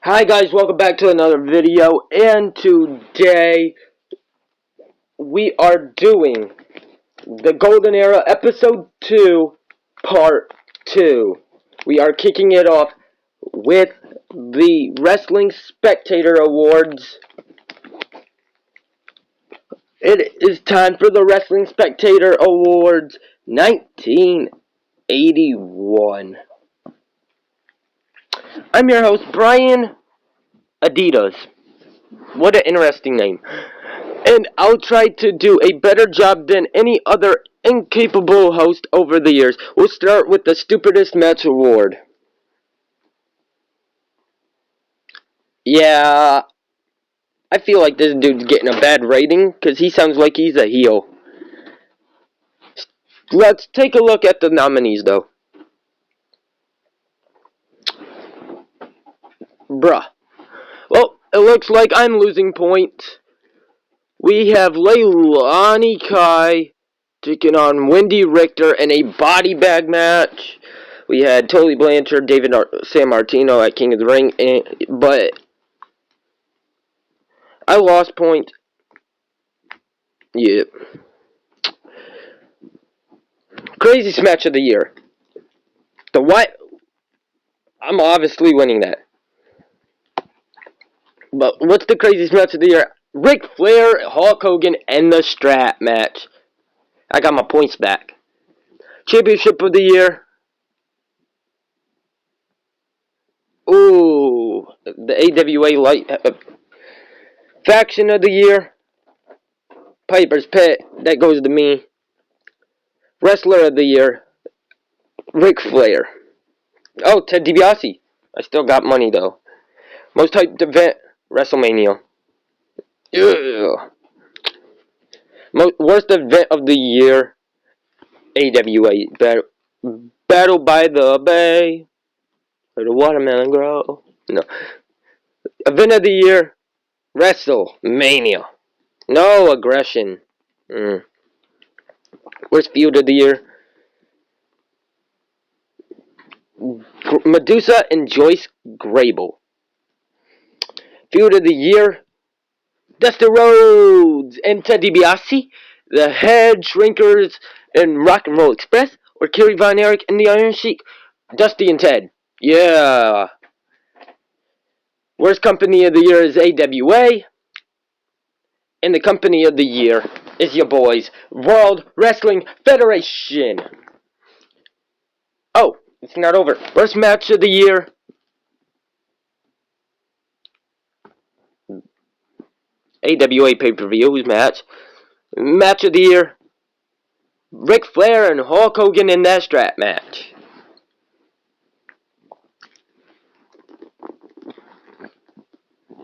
Hi guys, welcome back to another video, and today we are doing the Golden Era Episode 2, Part 2. We are kicking it off with the Wrestling Spectator Awards. It is time for the Wrestling Spectator Awards 1981. I'm your host, Brian Adidas. What an interesting name. And I'll try to do a better job than any other incapable host over the years. We'll start with the Stupidest Match Award. Yeah, I feel like this dude's getting a bad rating because he sounds like he's a heel. Let's take a look at the nominees, though. Bruh. Well, it looks like I'm losing points. We have Leilani Kai taking on Wendy Richter in a body bag match. We had Tully Blanchard, San Martino at King of the Ring, but I lost points. Yeah. Craziest match of the year. The what? I'm obviously winning that. But what's the craziest match of the year? Ric Flair, Hulk Hogan, and the strap match. I got my points back. Championship of the year. Ooh, the AWA Light Faction of the year. Piper's Pit. That goes to me. Wrestler of the year. Ric Flair. Oh, Ted DiBiase. I still got money though. Most hyped event. WrestleMania. Ugh. Worst event of the year. AWA. Battle by the Bay. Where the watermelon grow. No. Event of the year. WrestleMania. No aggression. Worst feud of the year. Medusa and Joyce Grable. Feud of the year. Dusty Rhodes and Ted DiBiase. The Head Shrinkers and Rock and Roll Express. Or Kerry Von Erich and the Iron Sheik. Dusty and Ted. Yeah. Worst company of the year is AWA. And the company of the year is your boys, World Wrestling Federation. Oh, it's not over. Worst match of the year. AWA pay-per-view match. Match of the year. Ric Flair and Hulk Hogan in that strap match.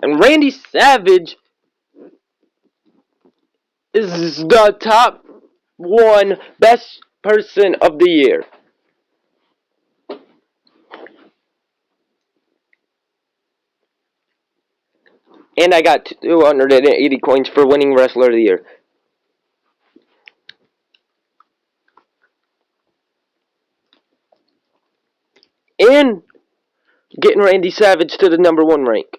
And Randy Savage is the top one best person of the year. And I got 280 coins for winning Wrestler of the Year. And getting Randy Savage to the number one rank.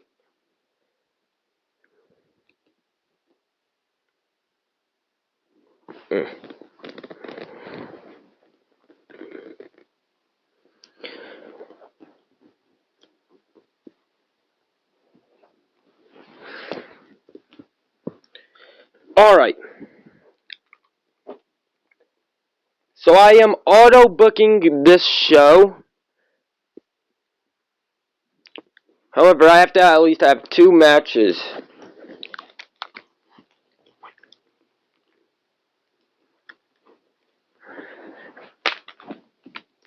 Alright. So I am auto booking this show. However, I have to at least have 2 matches.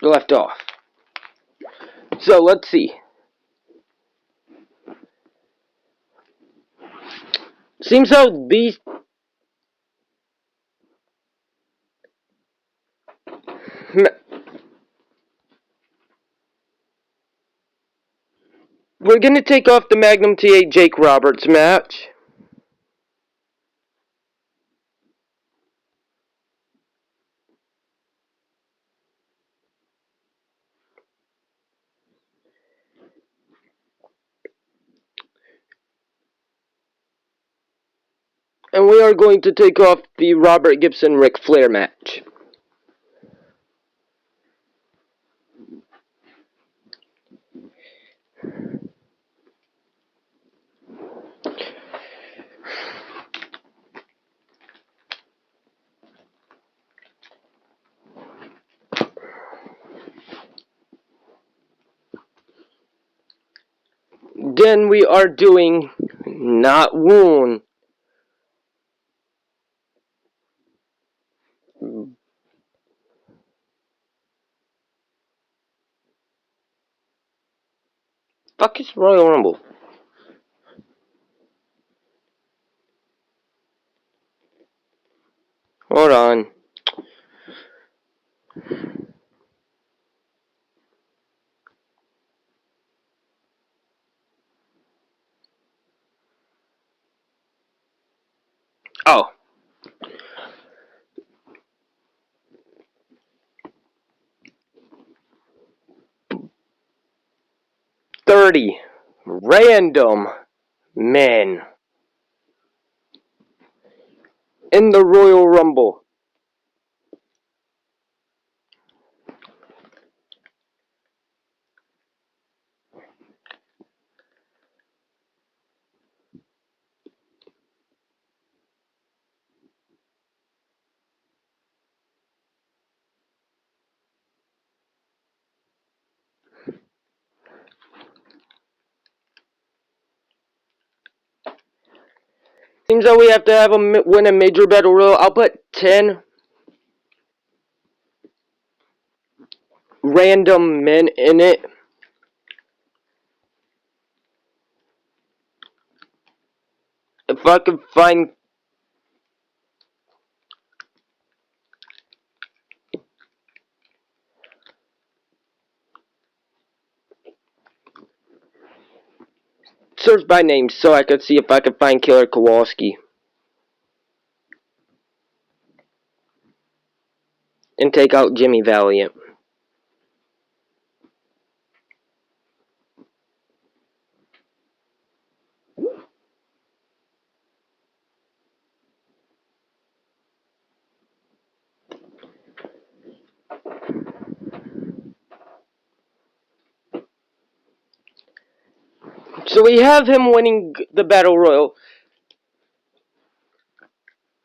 Left off. So let's see. Seems though these we're gonna take off the Magnum TA Jake Roberts match. we are going to take off the Robert Gibson Ric Flair match. Then we are doing Not Wound. Fuck is Royal Rumble? Hold on. Oh. 30 random men in the Royal Rumble. Seems that we have to have a win a major battle royal. I'll put 10 random men in it. If I can find search by name so I could see if I could find Killer Kowalski and take out Jimmy Valiant. So we have him winning the Battle Royal.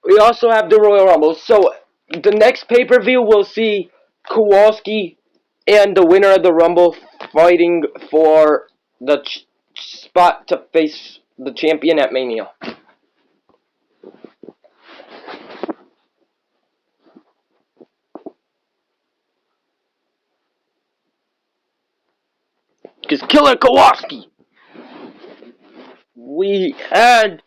We also have the Royal Rumble. So the next pay-per-view we'll see Kowalski and the winner of the Rumble fighting for the spot to face the champion at Mania. Because Killer Kowalski, we had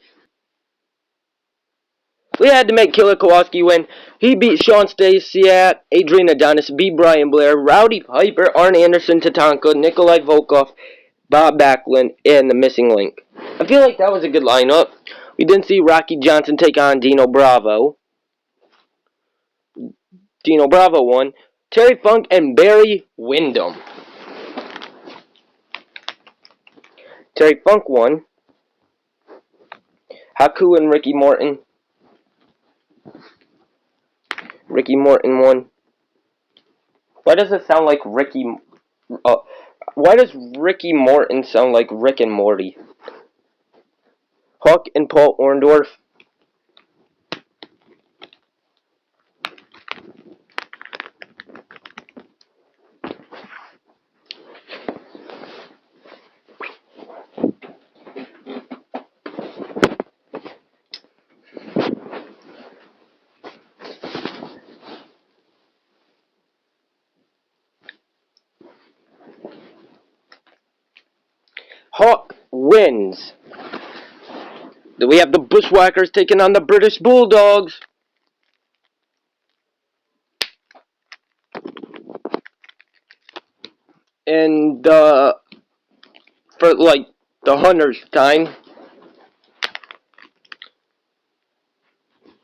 to make Killer Kowalski win. He beat Sean Stasiak, Adrian Adonis, beat Brian Blair, Rowdy Piper, Arn Anderson, Tatanka, Nikolai Volkov, Bob Backlund, and the Missing Link. I feel like that was a good lineup. We didn't see Rocky Johnson take on Dino Bravo. Dino Bravo won. Terry Funk and Barry Windham. Terry Funk won. Haku and Ricky Morton. Ricky Morton won. Why does it sound like Ricky... why does Ricky Morton sound like Rick and Morty? Huck and Paul Orndorff. Hawk wins. Then we have the Bushwhackers taking on the British Bulldogs. And for like the 100th time,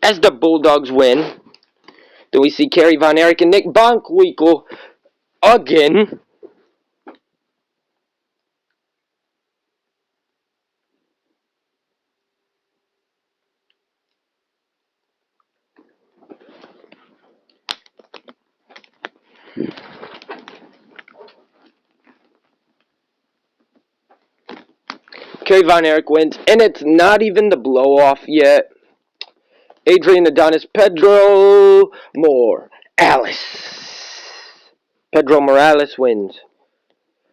as the Bulldogs win, then we see Kerry Von Erich and Nick Bockwinkel again. Kerry Von Erich wins, and it's not even the blow-off yet. Adrian Adonis, Pedro Morales. Pedro Morales wins.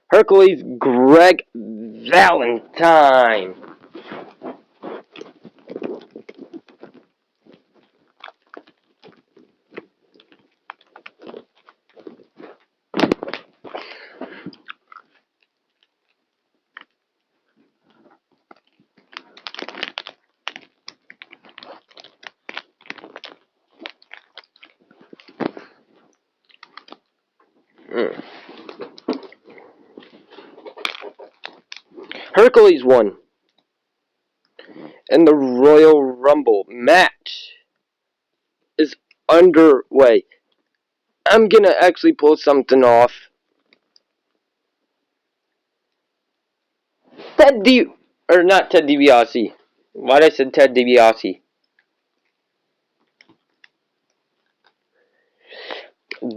Hercules, Greg Valentine. Hercules won. And the Royal Rumble match is underway. I'm gonna actually pull something off. Not Ted DiBiase. Why'd I say Ted DiBiase?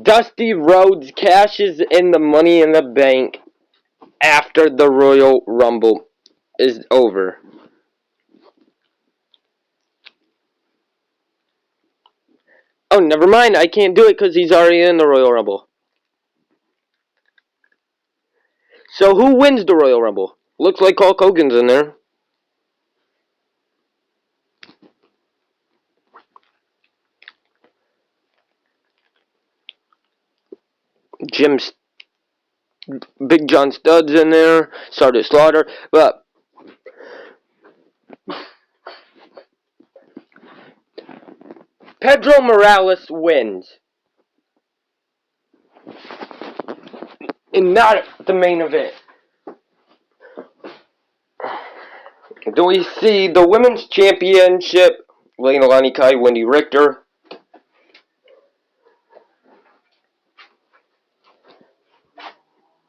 Dusty Rhodes cashes in the Money in the Bank after the Royal Rumble is over. Oh, never mind. I can't do it because he's already in the Royal Rumble. So who wins the Royal Rumble? Looks like Hulk Hogan's in there. Big John Studd's in there. Stardust Slaughter. But Pedro Morales wins. And not the main event. Do we see the Women's Championship? Layla Lonnie Kai, Wendy Richter.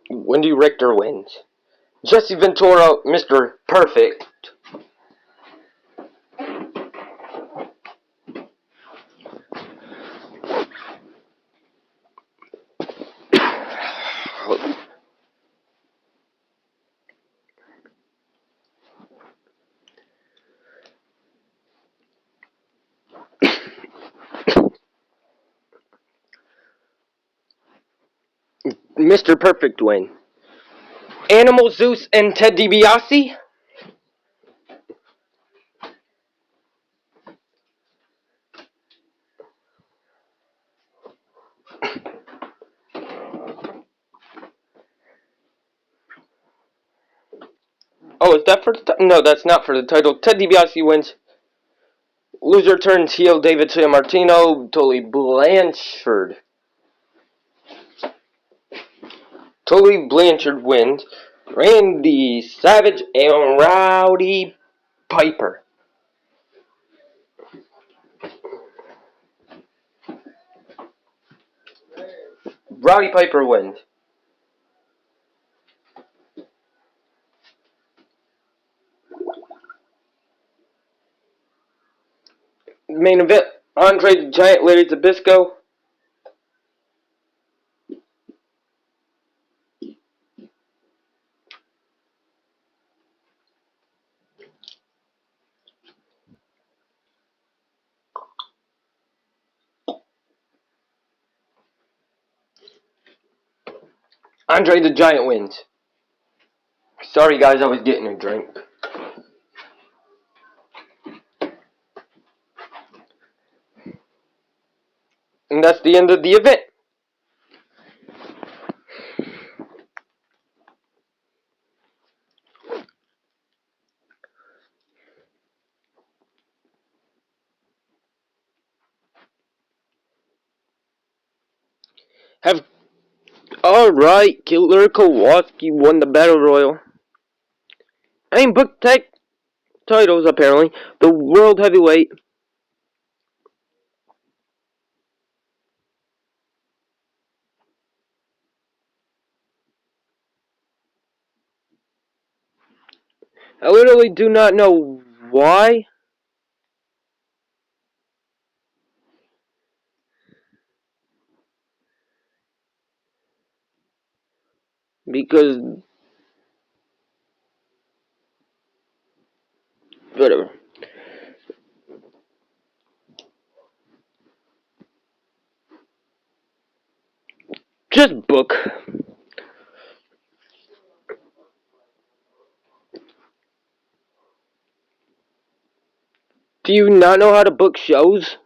Wendy Richter wins. Jesse Ventura, Mr. Perfect. Mr. Perfect win. Animal Zeus and Ted DiBiase. Oh, is that for the title? No, that's not for the title. Ted DiBiase wins. Loser turns heel, David Sammartino. Tully Blanchard. Tully Blanchard wins. Randy Savage and Rowdy Piper. Rowdy Piper wins. Main event, Andre the Giant, Larry Zbyszko. Andre the Giant wins. Sorry guys, I was getting a drink. And that's the end of the event. Alright, Killer Kowalski won the Battle Royal. I mean, book tag titles, apparently. The World Heavyweight. I literally do not know why. because whatever. Just book. Do you not know how to book shows?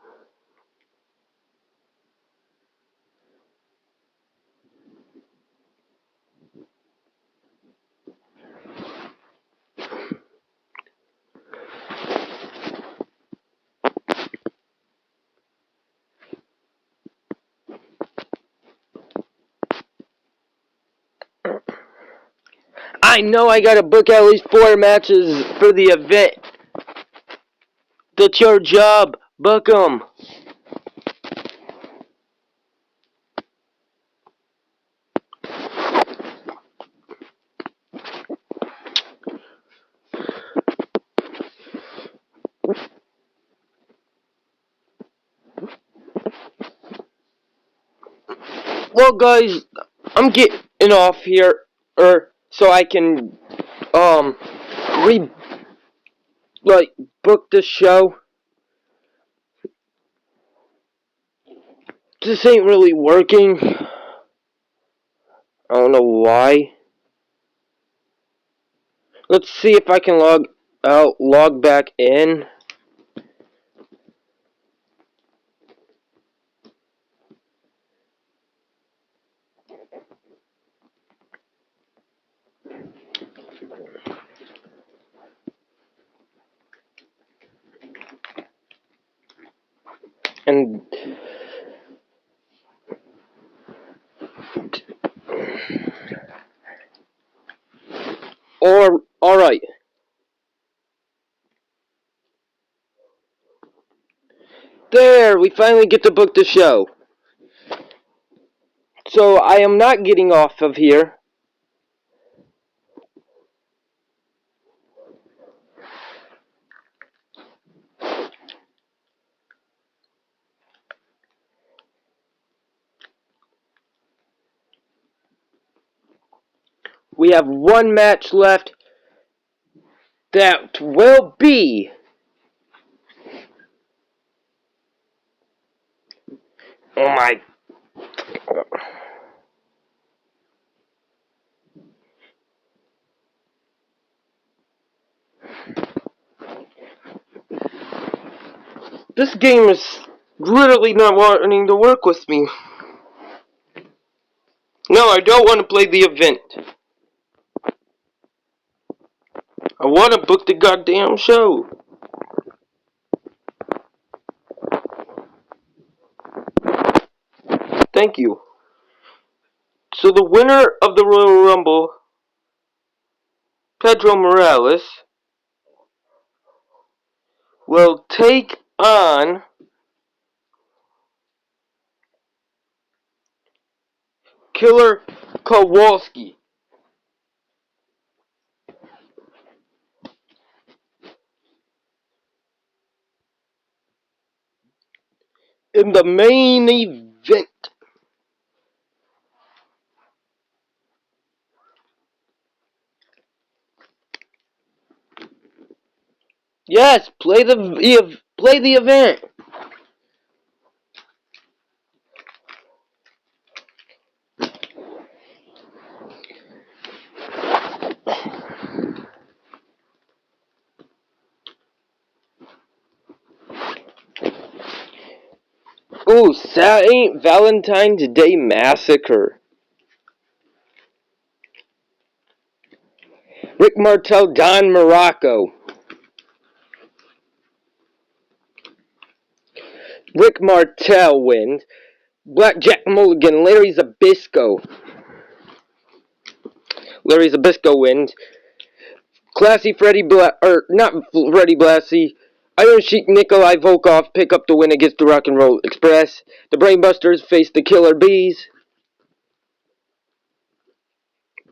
I know I gotta book at least 4 matches for the event. That's your job. Book 'em. Well, guys, I'm getting off here, so I can, re, book the show. This ain't really working. I don't know why. Let's see if I can log back in. And alright. There, we finally get to book the show. So I am not getting off of here. We have 1 match left. That will be oh my. This game is literally not wanting to work with me. No, I don't want to play the event. I want to book the goddamn show. Thank you. So the winner of the Royal Rumble, Pedro Morales, will take on Killer Kowalski in the main event. Yes, play the event. Ooh, St. Valentine's Day Massacre. Rick Martel, Don Morocco. Rick Martel wins. Blackjack Mulligan, Larry Zbyszko. Larry Zbyszko wins. Classy Freddie not Freddie Blassie. Iron Sheik Nikolai Volkov pick up the win against the Rock and Roll Express. The Brainbusters face the Killer Bees,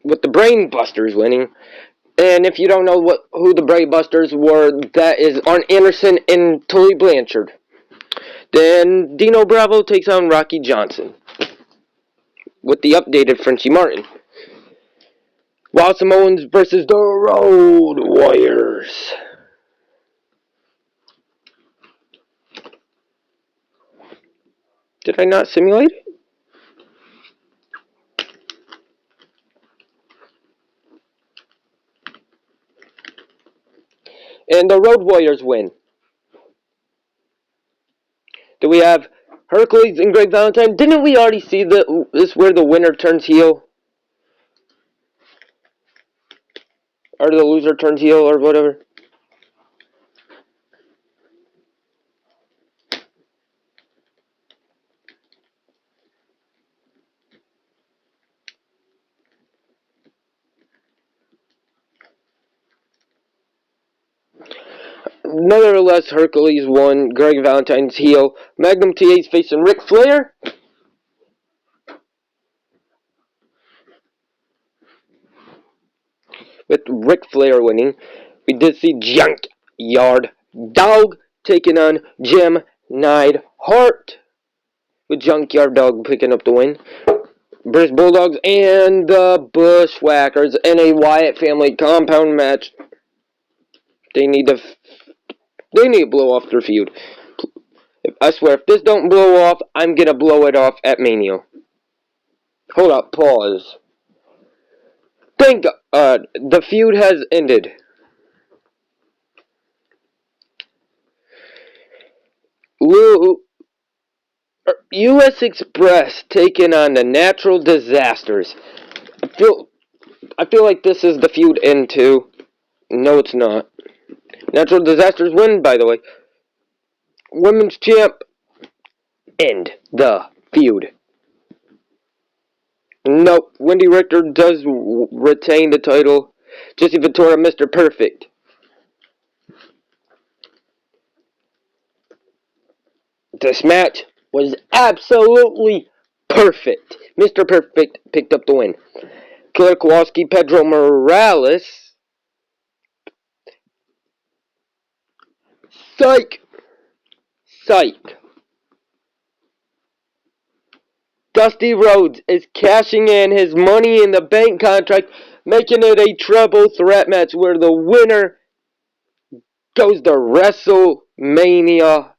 with the Brainbusters winning. And if you don't know who the Brainbusters were, that is Arn Anderson and Tully Blanchard. Then Dino Bravo takes on Rocky Johnson with the updated Frenchie Martin. Wild Samoans versus the Road Warriors. Did I not simulate it? And the Road Warriors win. Do we have Hercules and Greg Valentine? Didn't we already see this where the winner turns heel? Or the loser turns heel or whatever? Nevertheless, Hercules won. Greg Valentine's heel. Magnum TA's facing Ric Flair. With Ric Flair winning, we did see Junkyard Dog taking on Jim Neidhart. With Junkyard Dog picking up the win. British Bulldogs and the Bushwhackers in a Wyatt family compound match. They need to blow off their feud. I swear, if this don't blow off, I'm gonna blow it off at Mania. Hold up, pause. Thank God, the feud has ended. U.S. Express taking on the Natural Disasters. I feel like this is the feud end too. No, it's not. Natural Disasters win, by the way. Women's champ. End the feud. Nope. Wendy Richter does retain the title. Jesse Ventura, Mr. Perfect. This match was absolutely perfect. Mr. Perfect picked up the win. Killer Kowalski, Pedro Morales. Psych. Dusty Rhodes is cashing in his Money in the Bank contract, making it a triple threat match where the winner goes to WrestleMania.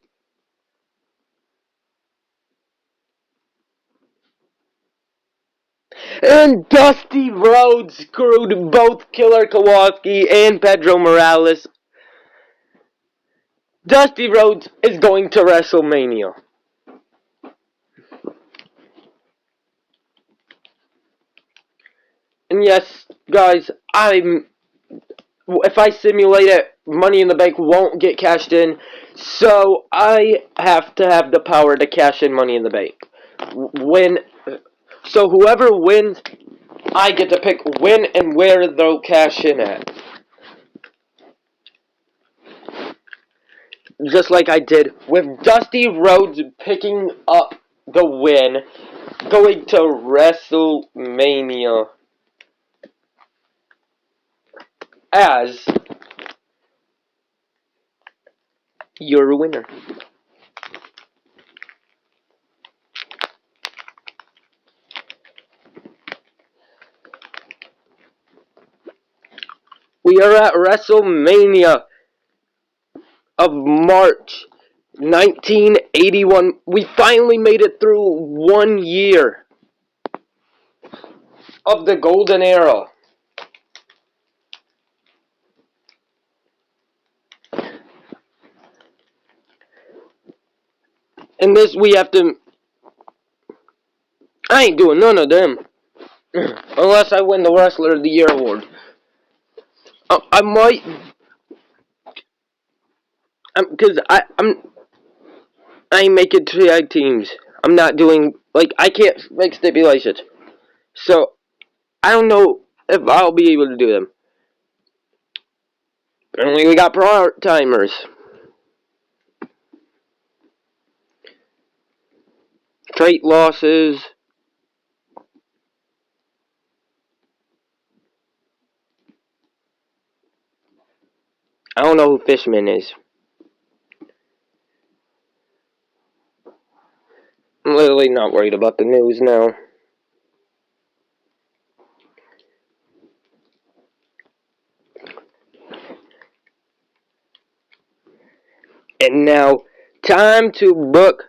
And Dusty Rhodes screwed both Killer Kowalski and Pedro Morales. Dusty Rhodes is going to WrestleMania. And yes, guys, if I simulate it, Money in the Bank won't get cashed in. So I have to have the power to cash in Money in the Bank. So whoever wins, I get to pick when and where they'll cash in at. Just like I did with Dusty Rhodes picking up the win, going to WrestleMania as your winner. We are at WrestleMania of March 1981. We finally made it through 1 year of the golden era. And this we have to... I ain't doing none of them. Unless I win the Wrestler of the Year award. I might... Because I ain't making tag teams. I'm not doing... Like, I can't make stipulations. So, I don't know if I'll be able to do them. Apparently we got part-timers. Trait losses. I don't know who Fishman is. I'm literally not worried about the news now. And now, time to book.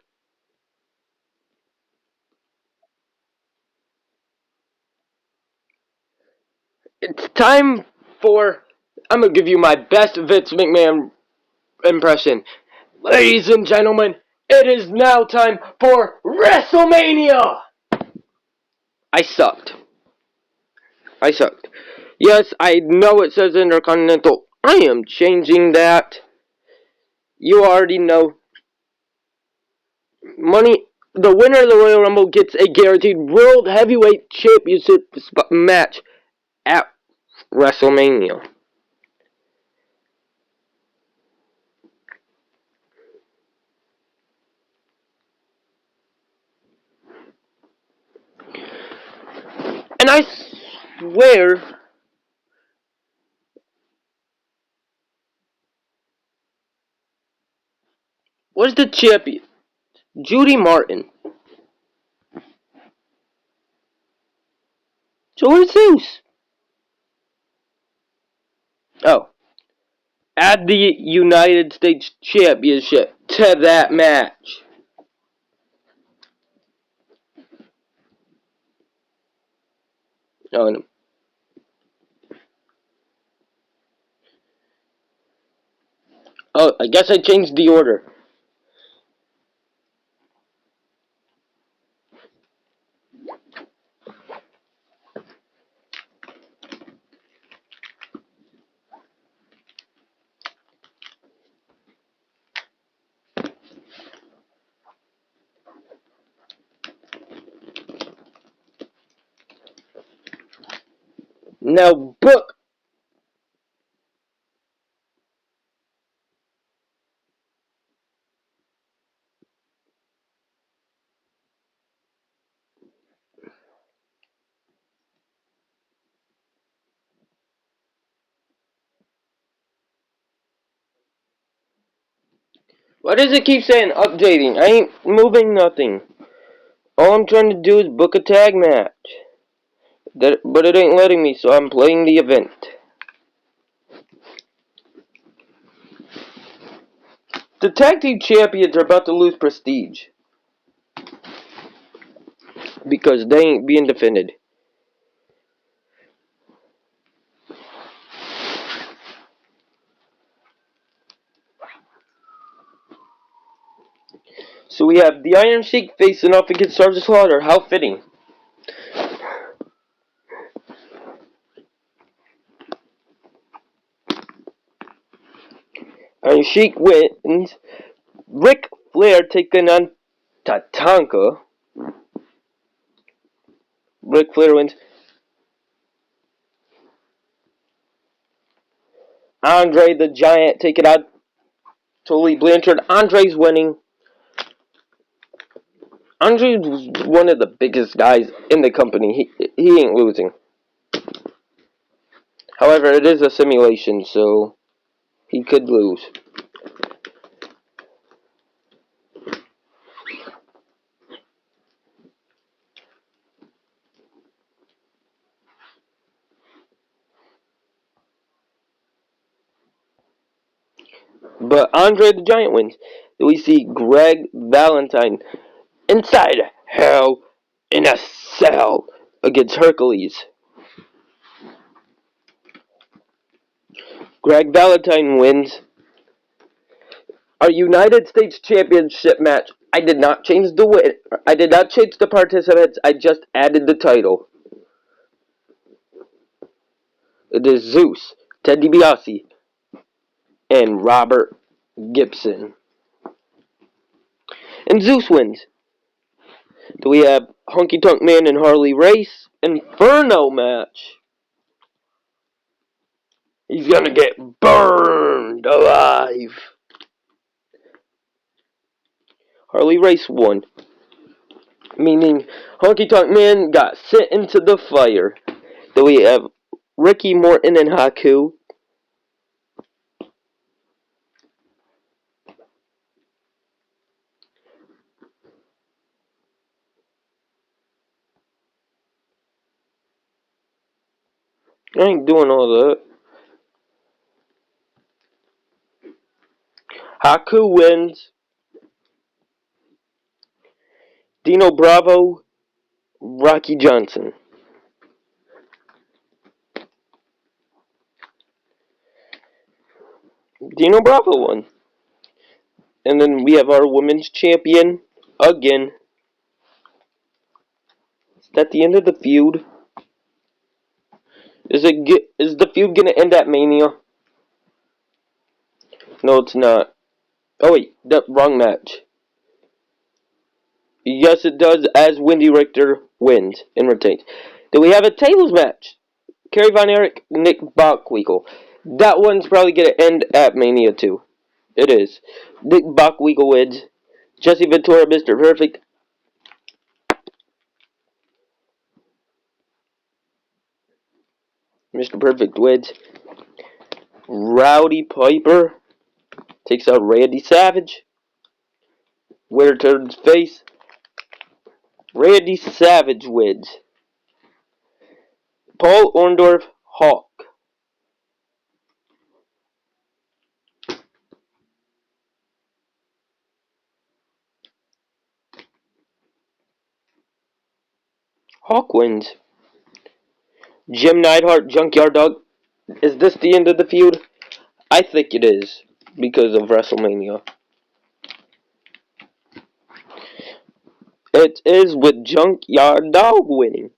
It's time for. I'm gonna give you my best Vince McMahon impression. Ladies and gentlemen, it is now time for WrestleMania! I sucked. I sucked. Yes, I know it says Intercontinental. I am changing that. You already know. Money. The winner of the Royal Rumble gets a guaranteed World Heavyweight Championship match at WrestleMania. And I swear, what's the champion? Judy Martin. So where's Zeus? Oh. Add the United States Championship to that match. Oh, no. Oh, I guess I changed the order. Now book. Why does it keep saying updating? I ain't moving nothing. All I'm trying to do is book a tag match. But it ain't letting me, so I'm playing the event. The tag team champions are about to lose prestige. Because they ain't being defended. So we have the Iron Sheik facing off against Sergeant Slaughter. How fitting. Iron Sheik wins. Ric Flair taking on Tatanka. Ric Flair wins. Andre the Giant taking out Tully Blanchard. Andre's winning. Andre was one of the biggest guys in the company. He ain't losing. However, it is a simulation, so he could lose. But Andre the Giant wins. We see Greg Valentine inside Hell in a Cell against Hercules. Greg Valentine wins. Our United States Championship match. I did not change the win. I did not change the participants. I just added the title. It is Zeus, Ted DiBiase, and Robert Gibson. And Zeus wins. Do we have Honky Tonk Man and Harley Race? Inferno match. He's gonna get burned alive. Harley Race won. Meaning Honky Tonk Man got sent into the fire. Do we have Ricky Morton and Haku? I ain't doing all that. Haku wins. Dino Bravo, Rocky Johnson. Dino Bravo won. And then we have our women's champion again. Is that the end of the feud? Is the feud gonna end at Mania? No, it's not. Oh wait, wrong match. Yes, it does, as Wendy Richter wins and retains. Then we have a tables match. Kerry Von Erich, Nick Bockwinkel. That one's probably gonna end at Mania too. It is. Nick Bockwinkel wins. Jesse Ventura, Mr. Perfect. Mr. Perfect wins. Rowdy Piper takes out Randy Savage. Winner turns face. Randy Savage wins. Paul Orndorff, Hawk. Hawk wins. Jim Neidhart, Junkyard Dog. Is this the end of the feud? I think it is, because of WrestleMania. It is with Junkyard Dog winning.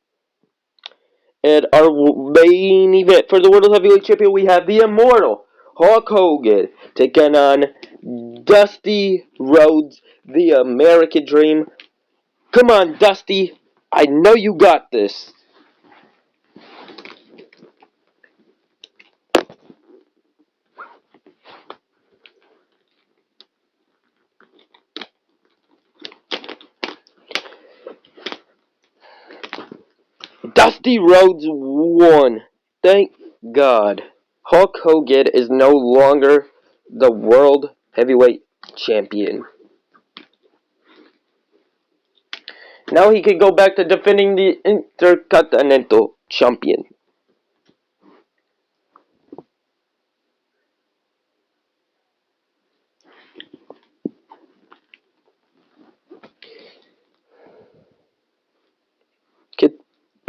And our main event for the World Heavyweight Champion, we have the Immortal Hulk Hogan taking on Dusty Rhodes, the American Dream. Come on, Dusty. I know you got this. Dusty Rhodes won. Thank God. Hulk Hogan is no longer the World Heavyweight Champion. Now he can go back to defending the Intercontinental Champion.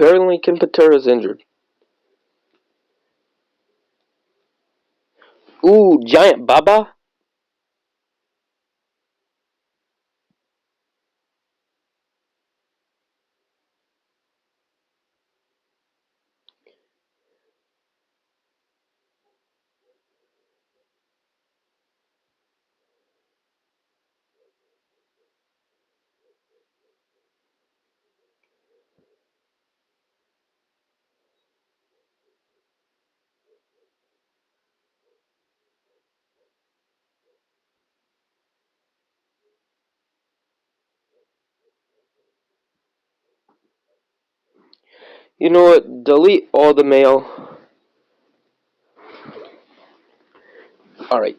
Apparently, Ken Patera is injured. Ooh, Giant Baba? You know what? Delete all the mail. Alright.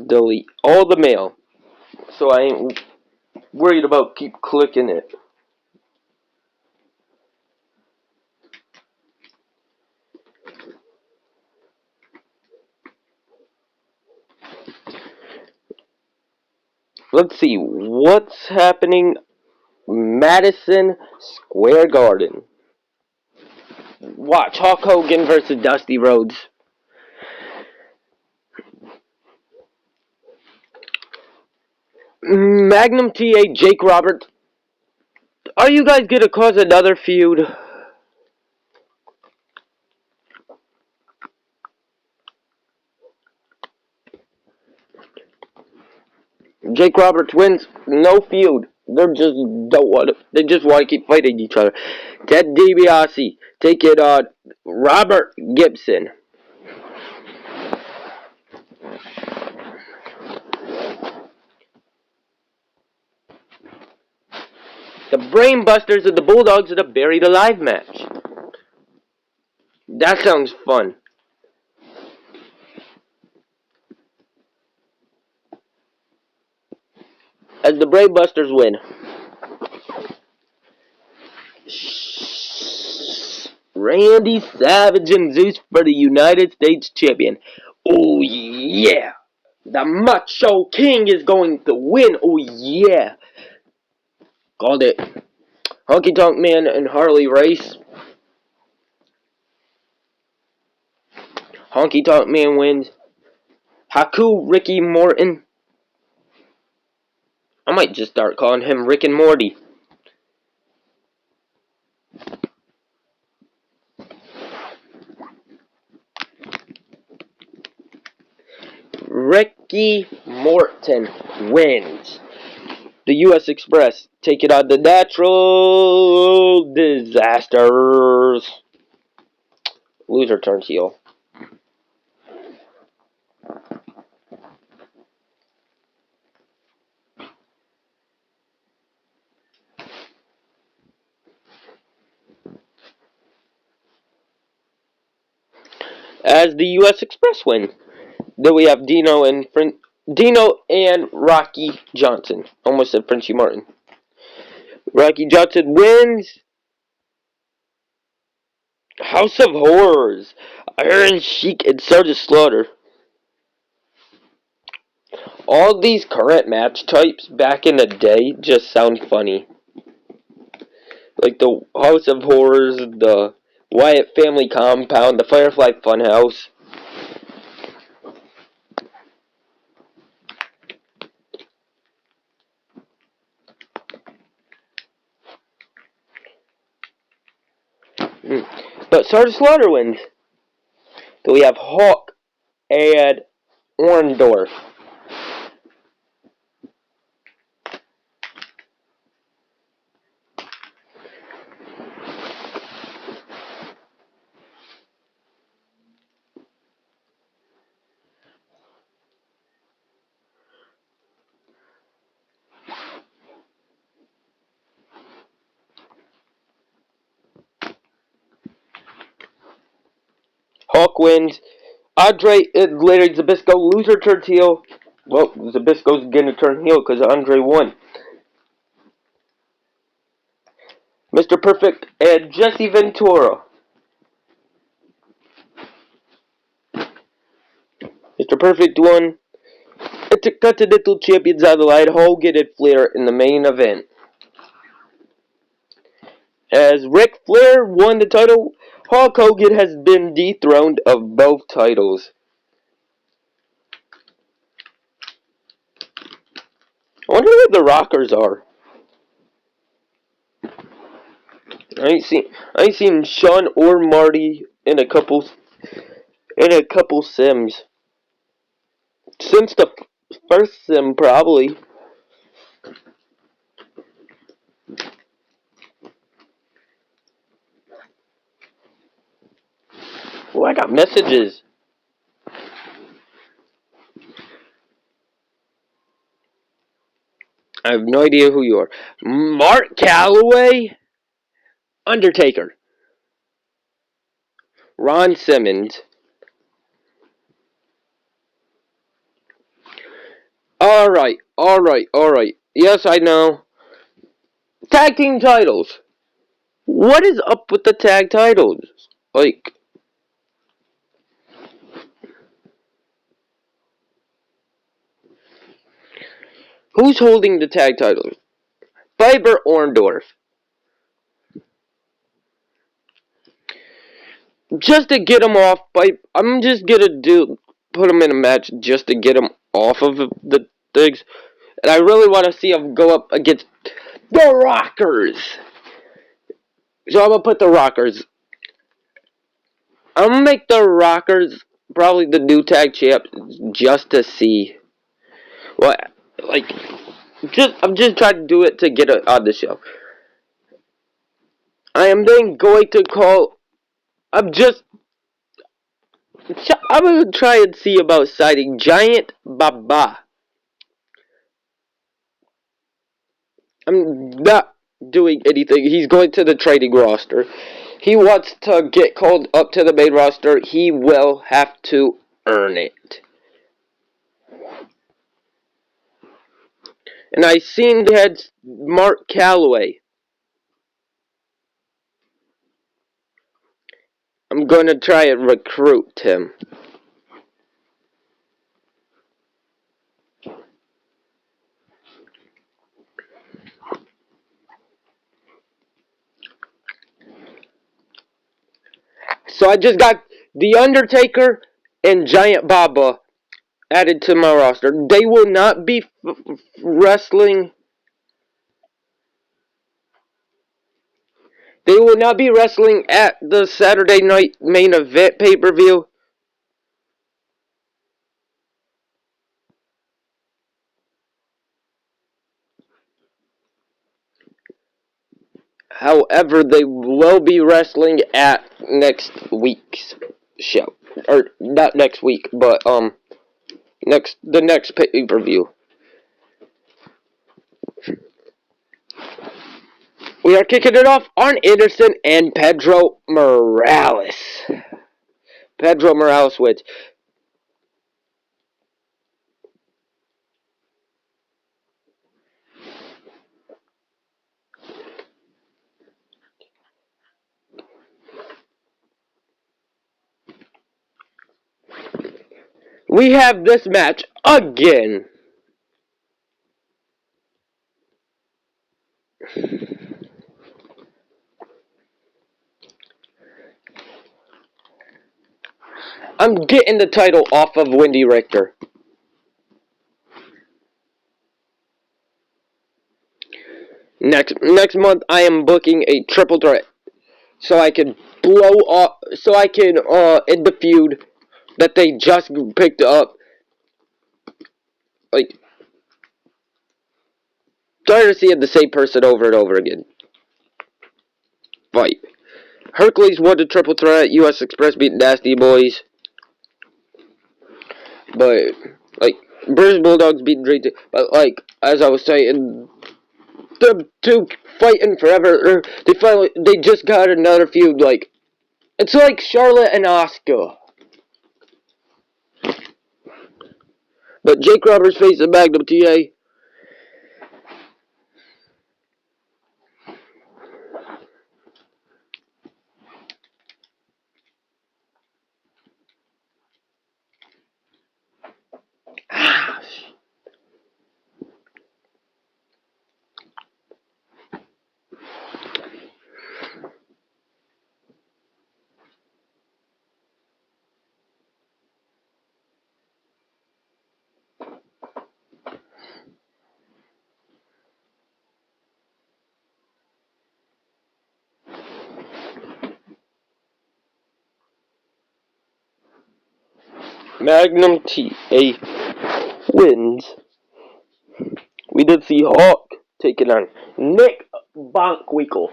Delete all the mail. So I ain't worried about keep clicking it. Let's see. What's happening? Madison Square Garden. Watch Hulk Hogan versus Dusty Rhodes. Magnum TA Jake Roberts. Are you guys gonna cause another feud? Jake Roberts wins. No feud. They just want to keep fighting each other. Ted DiBiase taking on Robert Gibson. The Brainbusters and the Bulldogs in a Buried Alive match. That sounds fun. As the Brainbusters win. Randy Savage and Zeus for the United States champion. Oh yeah! The Macho King is going to win. Oh yeah! Called it. Honky Tonk Man and Harley Race. Honky Tonk Man wins. Haku Ricky Morton. I might just start calling him Rick and Morty. Ricky Morton wins. The U.S. Express take it on the Natural Disasters. Loser turns heel. As the U.S. Express win. Then we have Dino and Rocky Johnson. Almost said Frenchie Martin. Rocky Johnson wins. House of Horrors. Iron Sheik and Sergeant Slaughter. All these current match types back in the day just sound funny. Like the House of Horrors, the Wyatt Family Compound, the Firefly Funhouse. But Sergeant Slaughter wins. So we have Hawk and Orndorff. Hawk wins. Andre and Larry Zbyszko loser turns heel. Well, Zbyszko's gonna turn heel because Andre won. Mr. Perfect and Jesse Ventura. Mr. Perfect won. Intercontinental Champions on the line. Hogan and Flair in the main event. As Ric Flair won the title, Hulk Hogan has been dethroned of both titles. I wonder where the Rockers are. I ain't seen Sean or Marty in a couple Sims. Since the first Sim, probably. Oh, I got messages. I have no idea who you are. Mark Calloway? Undertaker. Ron Simmons. Alright. Yes, I know. Tag team titles. What is up with the tag titles? Like, who's holding the tag titles? Piper Orndorff. Just to get him off, I'm just gonna put him in a match just to get him off of the things. And I really want to see him go up against the Rockers. So I'm gonna put the Rockers. I'm gonna make the Rockers probably the new tag champ just to see what, like, I'm just trying to do it to get it on the show. I am then going to call. I'm gonna try and see about signing Giant Baba. I'm not doing anything. He's going to the trading roster. He wants to get called up to the main roster. He will have to earn it. And I seen they had Mark Calloway. I'm gonna try and recruit him. So I just got The Undertaker and Giant Baba added to my roster. They will not be wrestling. They will not be wrestling at the Saturday night main event pay-per-view. However, they will be wrestling at next week's show. Or not next week, but the next pay-per-view. We are kicking it off. Arn Anderson and Pedro Morales. Pedro Morales wins. We have this match again. I'm getting the title off of Wendy Richter. Next month, I am booking a triple threat, so I can blow up, so I can end the feud that they just picked up. Like, tired of seeing the same person over and over again. Fight. Hercules won the triple threat. U.S. Express beat Nasty Boys. But, like, British Bulldogs beat Drake. But, like, as I was saying, the two fighting forever. They just got another feud. Like, it's like Charlotte and Asuka. But Jake Roberts faces Magnum TA. Magnum TA wins. We did see Hawk taking on Nick Bockwinkel.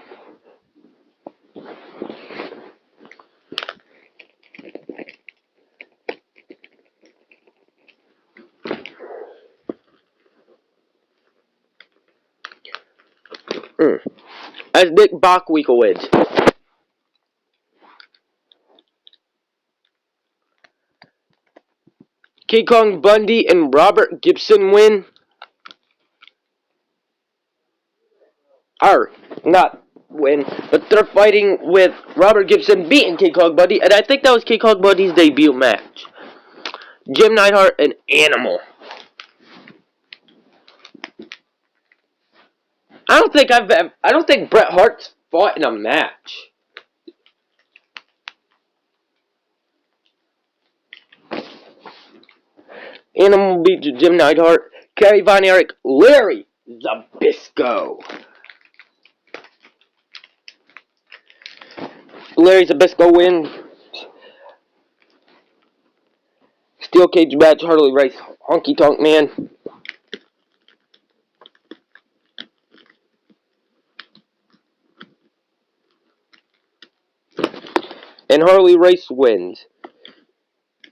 As Nick Bockwinkel wins. King Kong Bundy and Robert Gibson win. Or, not win, but they're fighting with Robert Gibson beating King Kong Bundy, and I think that was King Kong Bundy's debut match. Jim Neidhart, an animal. I don't think Bret Hart's fought in a match. Animal beat Jim Neidhart. Kerry Von Erich, Larry Zbyszko. Larry Zbyszko wins. Steel cage match, Harley Race, Honky Tonk Man. And Harley Race wins.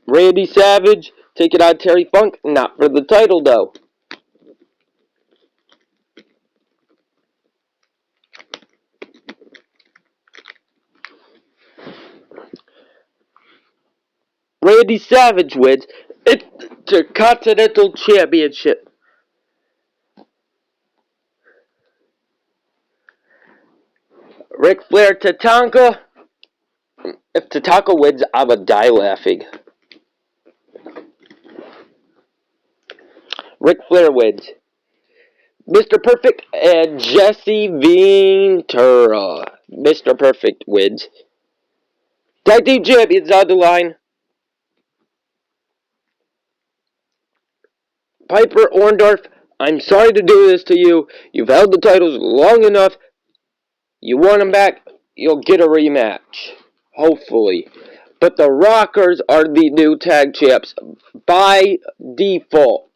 Randy Savage taking on Terry Funk, not for the title though. Randy Savage wins. It's the Continental Championship. Ric Flair Tatanka. If Tataka wins, I would die laughing. Ric Flair wins. Mr. Perfect and Jesse Ventura. Mr. Perfect wins. Tag Team Champions on the line. Piper Orndorff, I'm sorry to do this to you. You've held the titles long enough. You want them back, you'll get a rematch. Hopefully. But the Rockers are the new tag champs by default.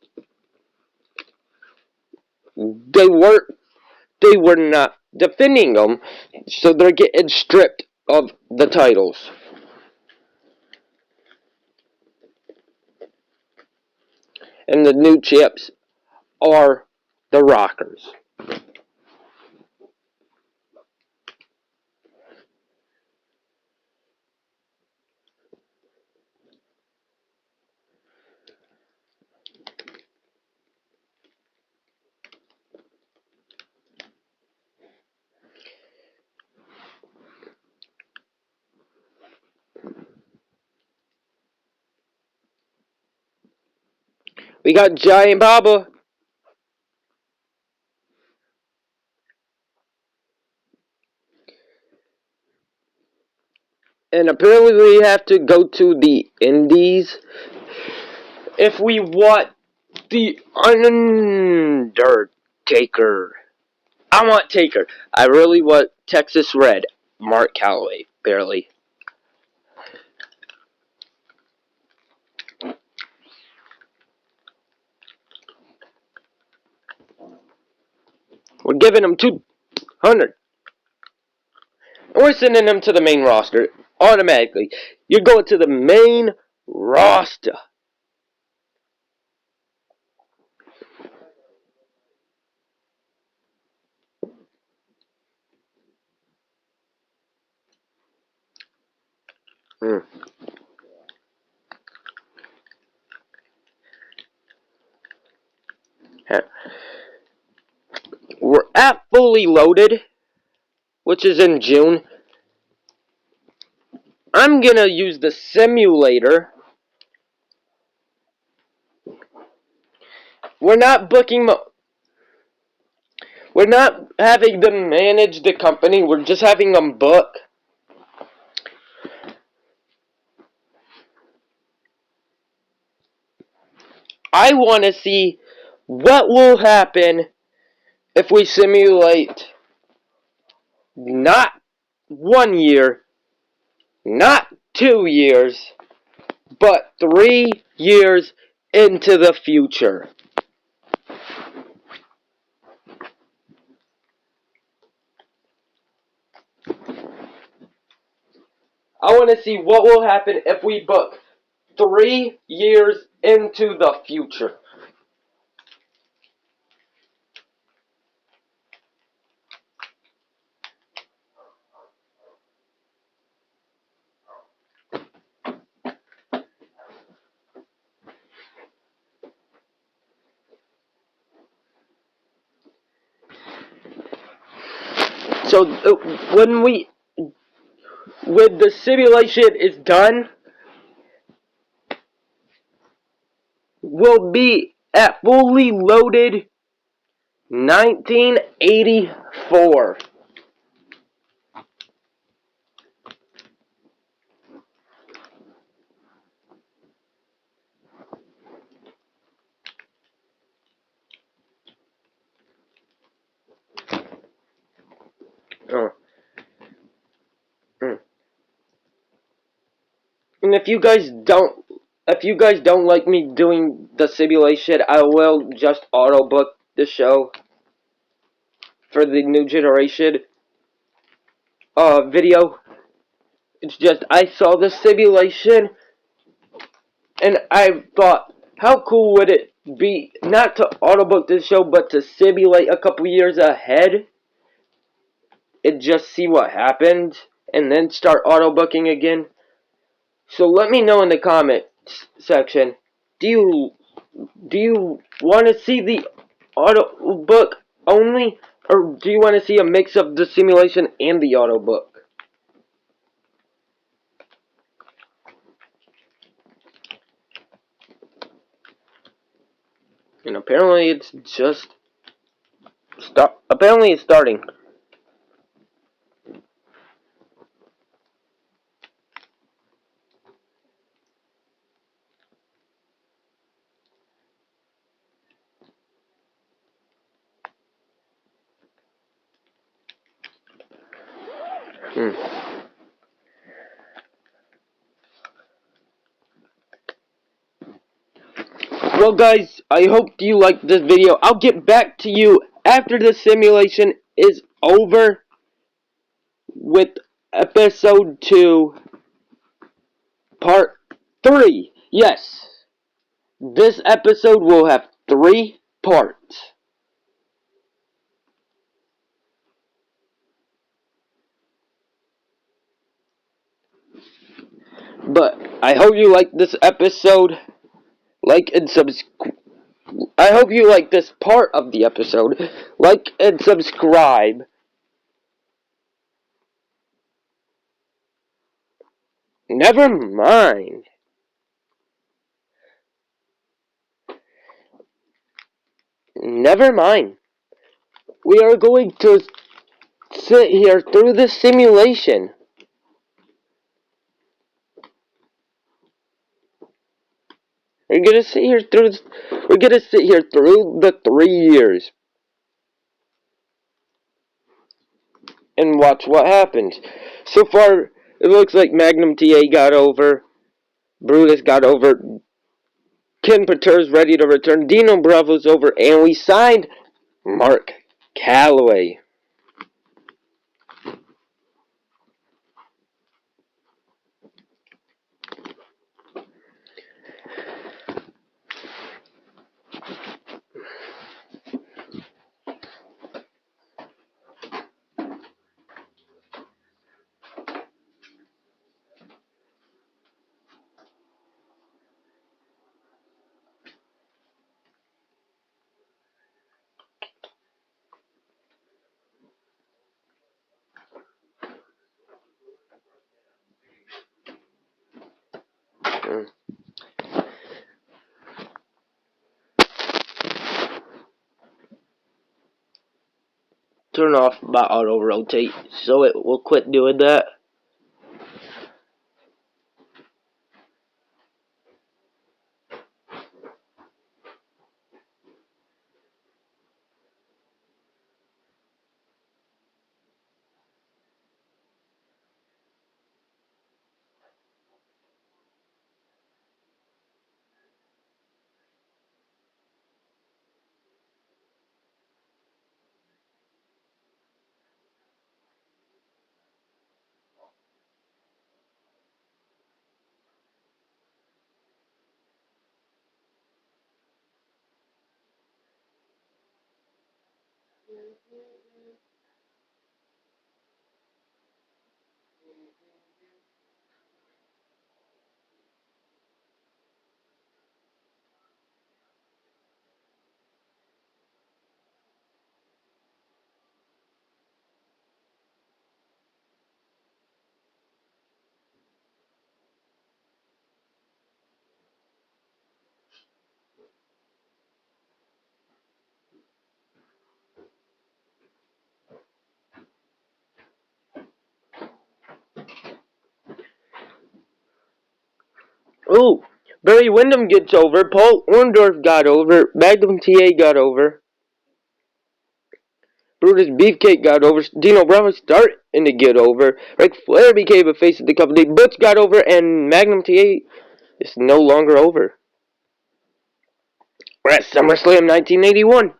They were not defending them, so they're getting stripped of the titles. And the new champs are the Rockers. We got Giant Baba. And apparently we have to go to the Indies if we want the Undertaker. I want Taker. I really want Texas Red. Mark Calloway, barely. We're giving him 200. And we're sending him to the main roster automatically. You're going to the main roster. We're at Fully Loaded, which is in June. I'm gonna use the simulator. We're not booking. We're not having them manage the company. We're just having them book. I want to see what will happen if we simulate not 1 year, not 2 years, but 3 years into the future. I want to see what will happen if we book 3 years into the future. So when the simulation is done, we'll be at Fully Loaded 1984. And if you guys don't like me doing the simulation, I will just auto book the show for the new generation video. It's just I saw the simulation and I thought, how cool would it be not to auto book this show, but to simulate a couple years ahead and just see what happened and then start auto booking again. So let me know in the comments section. Do you want to see the auto book only, or do you want to see a mix of the simulation and the auto book? And apparently it's just apparently it's starting. Well, guys, I hope you liked this video. I'll get back to you after the simulation is over with episode 2, part 3. Yes, this episode will have 3 parts. But I hope you liked this episode. Like and subscribe. I hope you like this part of the episode. Like and subscribe. Never mind. Never mind. We are going to sit here through the simulation. We're gonna sit here through. We're gonna sit here through the 3 years and watch what happens. So far, it looks like Magnum TA got over. Brutus got over. Ken Pater's ready to return. Dino Bravo's over, and we signed Mark Calloway. Turn off my auto rotate so it will quit doing that. Ooh, Barry Windham gets over. Paul Orndorff got over. Magnum TA got over. Brutus Beefcake got over. Dino Bravo starting to get over. Ric Flair became a face of the company. Butch got over, and Magnum TA is no longer over. We're at SummerSlam 1981.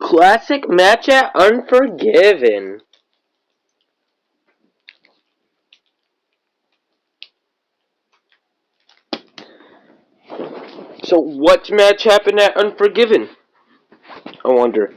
Classic match at Unforgiven. So what match happened at Unforgiven? I wonder.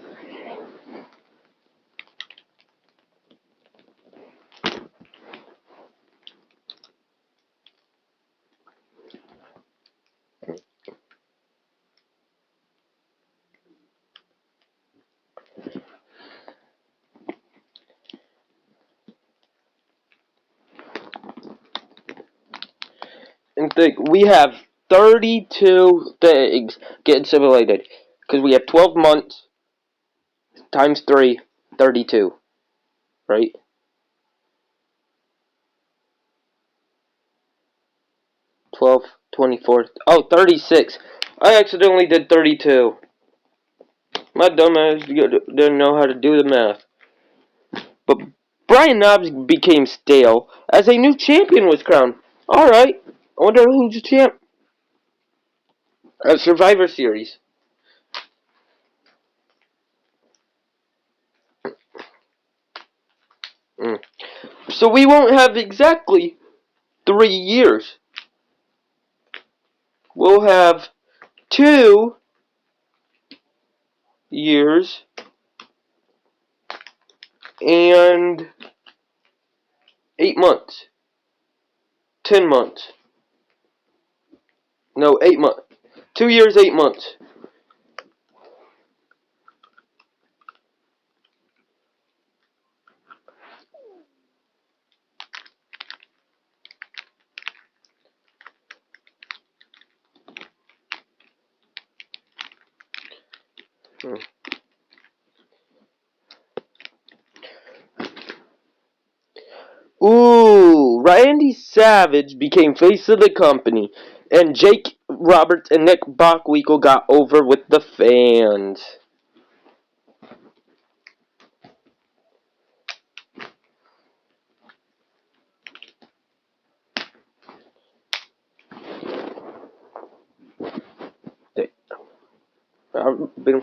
And think we have 32 things getting simulated. Because we have 12 months times 3, 32. Right? 12, 24. Oh, 36. I accidentally did 32. My dumbass didn't know how to do the math. But Brian Knobbs became stale as a new champion was crowned. Alright. I wonder who's the champ. Survivor Series. So we won't have exactly 3 years. We'll have 2 years and 8 months. 10 months. No, 8 months. 2 years, 8 months. Ooh, Randy Savage became face of the company, and Jake Roberts and Nick Bockwinkel got over with the fans. I've been.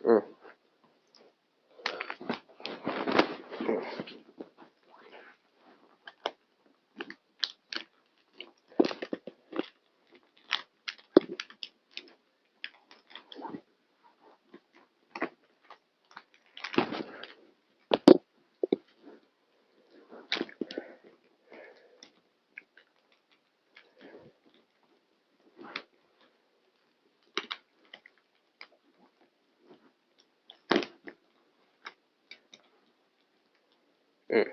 Mm. Mm.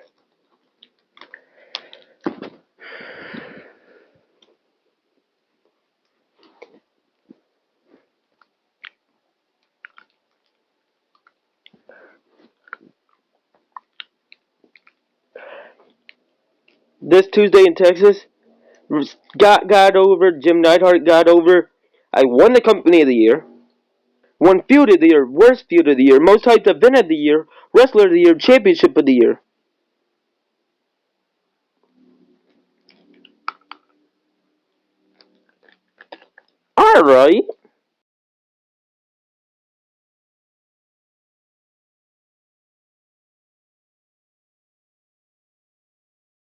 This Tuesday in Texas, Scott got over, Jim Neidhart got over. I won the Company of the Year, won Feud of the Year, Worst Feud of the Year, Most Hyped Event of the Year, Wrestler of the Year, Championship of the Year. Alright.